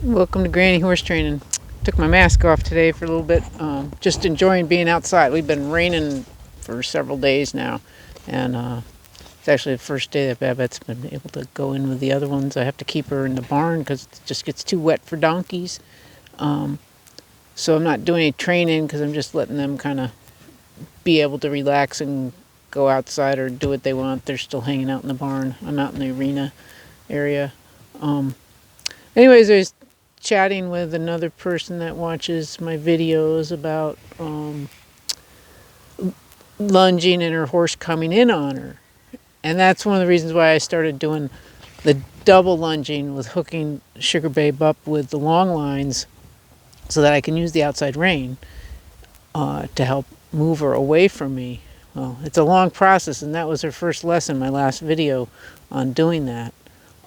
Welcome to Granny Horse Training. Took my mask off today for a little bit. Just enjoying being outside. We've been raining for several days now, and it's actually the first day that Babette's been able to go in with the other ones. I have to keep her in the barn because it just gets too wet for donkeys. So I'm not doing any training because I'm just letting them kind of be able to relax and go outside or do what they want. They're still hanging out in the barn. I'm out in the arena area. Anyways, I was chatting with another person that watches my videos about lunging and her horse coming in on her. And that's one of the reasons why I started doing the double lunging with hooking Sugar Babe up with the long lines so that I can use the outside rein to help move her away from me. Well, it's a long process, and that was her first lesson, my last video on doing that.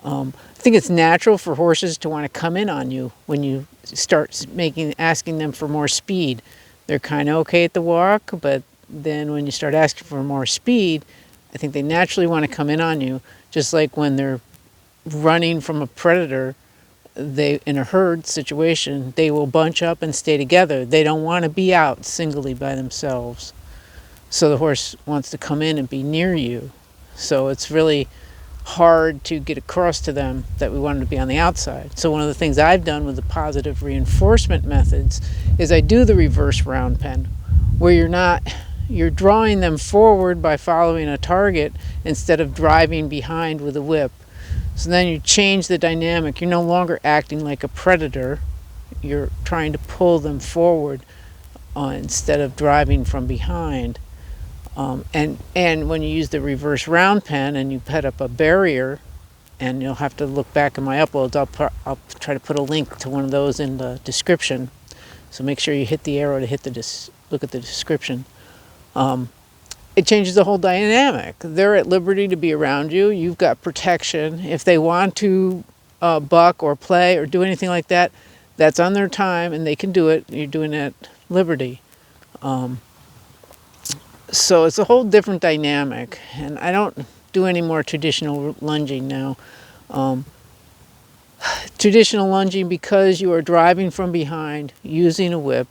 I think it's natural for horses to want to come in on you when you start asking them for more speed. They're kind of okay at the walk, but then when you start asking for more speed, I think they naturally want to come in on you, just like when they're running from a predator. They, in a herd situation, they will bunch up and stay together. They don't want to be out singly by themselves. So the horse wants to come in and be near you. So it's really hard to get across to them that we want them to be on the outside. So one of the things I've done with the positive reinforcement methods is I do the reverse round pen, where you're drawing them forward by following a target instead of driving behind with a whip. So then you change the dynamic. You're no longer acting like a predator. You're trying to pull them forward instead of driving from behind. And when you use the reverse round pen and you put up a barrier, and you'll have to look back in my uploads, I'll try to put a link to one of those in the description. So make sure you hit the arrow to look at the description. It changes the whole dynamic. They're at liberty to be around you. You've got protection. If they want to buck or play or do anything like that, that's on their time and they can do it. You're doing it at liberty. So it's a whole different dynamic, and I don't do any more traditional lunging now. Traditional lunging, because you are driving from behind using a whip,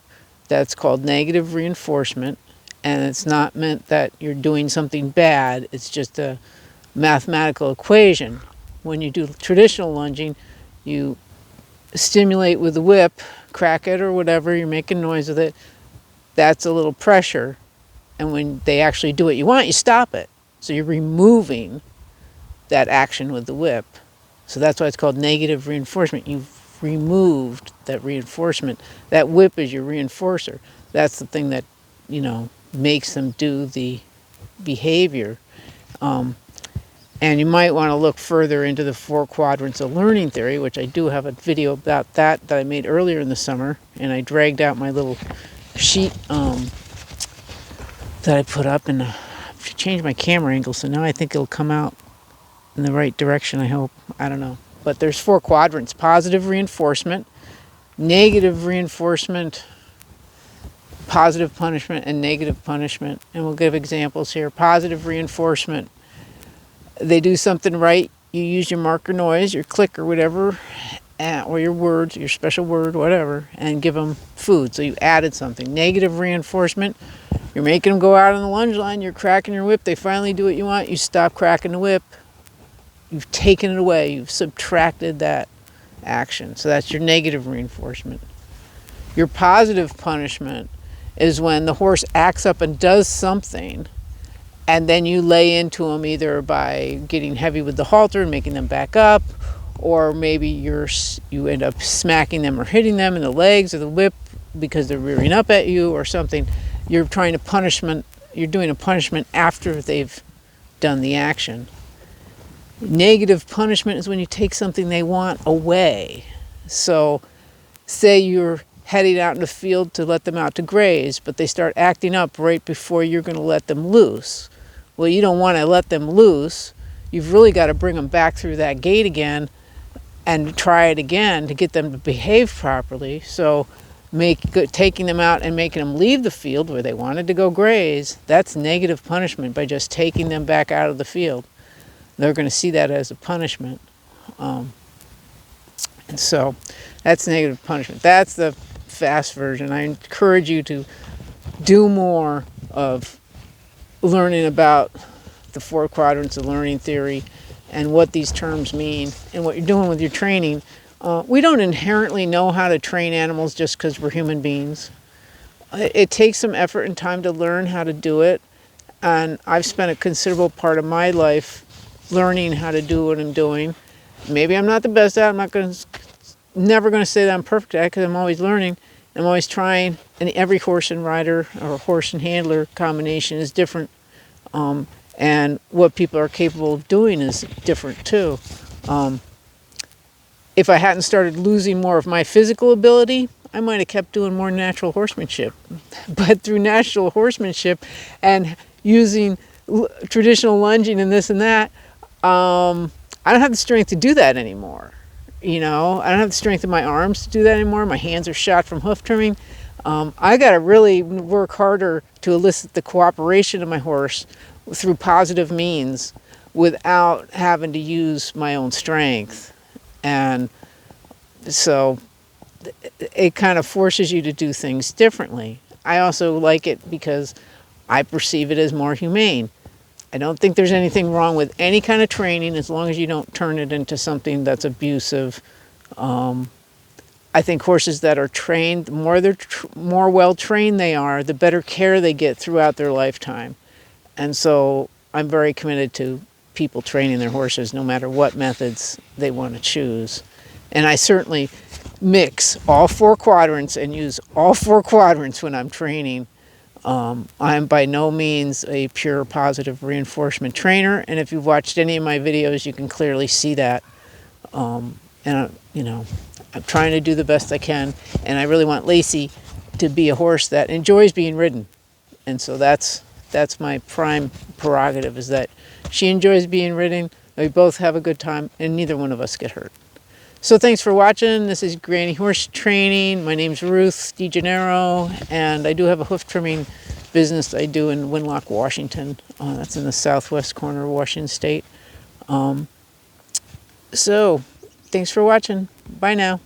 that's called negative reinforcement, and it's not meant that you're doing something bad. It's just a mathematical equation. When you do traditional lunging, you stimulate with the whip, crack it or whatever, you're making noise with it. That's a little pressure. And when they actually do what you want, you stop it. So you're removing that action with the whip. So that's why it's called negative reinforcement. You've removed that reinforcement. That whip is your reinforcer. That's the thing that, makes them do the behavior. And you might want to look further into the 4 quadrants of learning theory, which I do have a video about that I made earlier in the summer. And I dragged out my little sheet that I put up, and I changed my camera angle, so now I think it'll come out in the right direction, I hope. I don't know. But there's 4 quadrants: positive reinforcement, negative reinforcement, positive punishment, and negative punishment. And we'll give examples here. Positive reinforcement: they do something right, you use your marker noise, your click or whatever, or your words, your special word, whatever, and give them food. So you added something. Negative reinforcement: you're making them go out on the lunge line, you're cracking your whip, they finally do what you want, you stop cracking the whip. You've taken it away, you've subtracted that action. So that's your negative reinforcement. Your positive punishment is when the horse acts up and does something, and then you lay into them either by getting heavy with the halter and making them back up, or maybe you end up smacking them or hitting them in the legs or the whip because they're rearing up at you or something. You're doing a punishment after they've done the action. Negative punishment is when you take something they want away. So say you're heading out in the field to let them out to graze, but they start acting up right before you're going to let them loose. Well, you don't want to let them loose. You've really got to bring them back through that gate again and try it again to get them to behave properly. So taking them out and making them leave the field where they wanted to go graze, that's negative punishment by just taking them back out of the field. They're going to see that as a punishment. And so that's negative punishment. That's the fast version. I encourage you to do more of learning about the 4 quadrants of learning theory and what these terms mean and what you're doing with your training. We don't inherently know how to train animals just because we're human beings. It takes some effort and time to learn how to do it, and I've spent a considerable part of my life learning how to do what I'm doing. Maybe I'm not the best at it. I'm never going to say that I'm perfect at it, because I'm always learning. I'm always trying, and every horse and rider or horse and handler combination is different, and what people are capable of doing is different too. If I hadn't started losing more of my physical ability, I might have kept doing more natural horsemanship. But through natural horsemanship and using traditional lunging and this and that, I don't have the strength to do that anymore. I don't have the strength in my arms to do that anymore. My hands are shot from hoof trimming. I got to really work harder to elicit the cooperation of my horse through positive means without having to use my own strength. And so it kind of forces you to do things differently. I also like it because I perceive it as more humane. I don't think there's anything wrong with any kind of training as long as you don't turn it into something that's abusive. I think horses that are trained, the more they're more well trained they are, the better care they get throughout their lifetime. And so I'm very committed to people training their horses no matter what methods they want to choose. And I certainly mix all 4 quadrants and use all 4 quadrants when I'm training. I'm by no means a pure positive reinforcement trainer, and if you've watched any of my videos, you can clearly see that. I'm trying to do the best I can, and I really want Lacey to be a horse that enjoys being ridden. And so that's my prime prerogative, is that she enjoys being ridden, we both have a good time, and neither one of us get hurt. So thanks for watching. This is Granny Horse Training. My name's Ruth DeGennaro, and I do have a hoof trimming business I do in Winlock, Washington. That's in the southwest corner of Washington State. So thanks for watching. Bye now.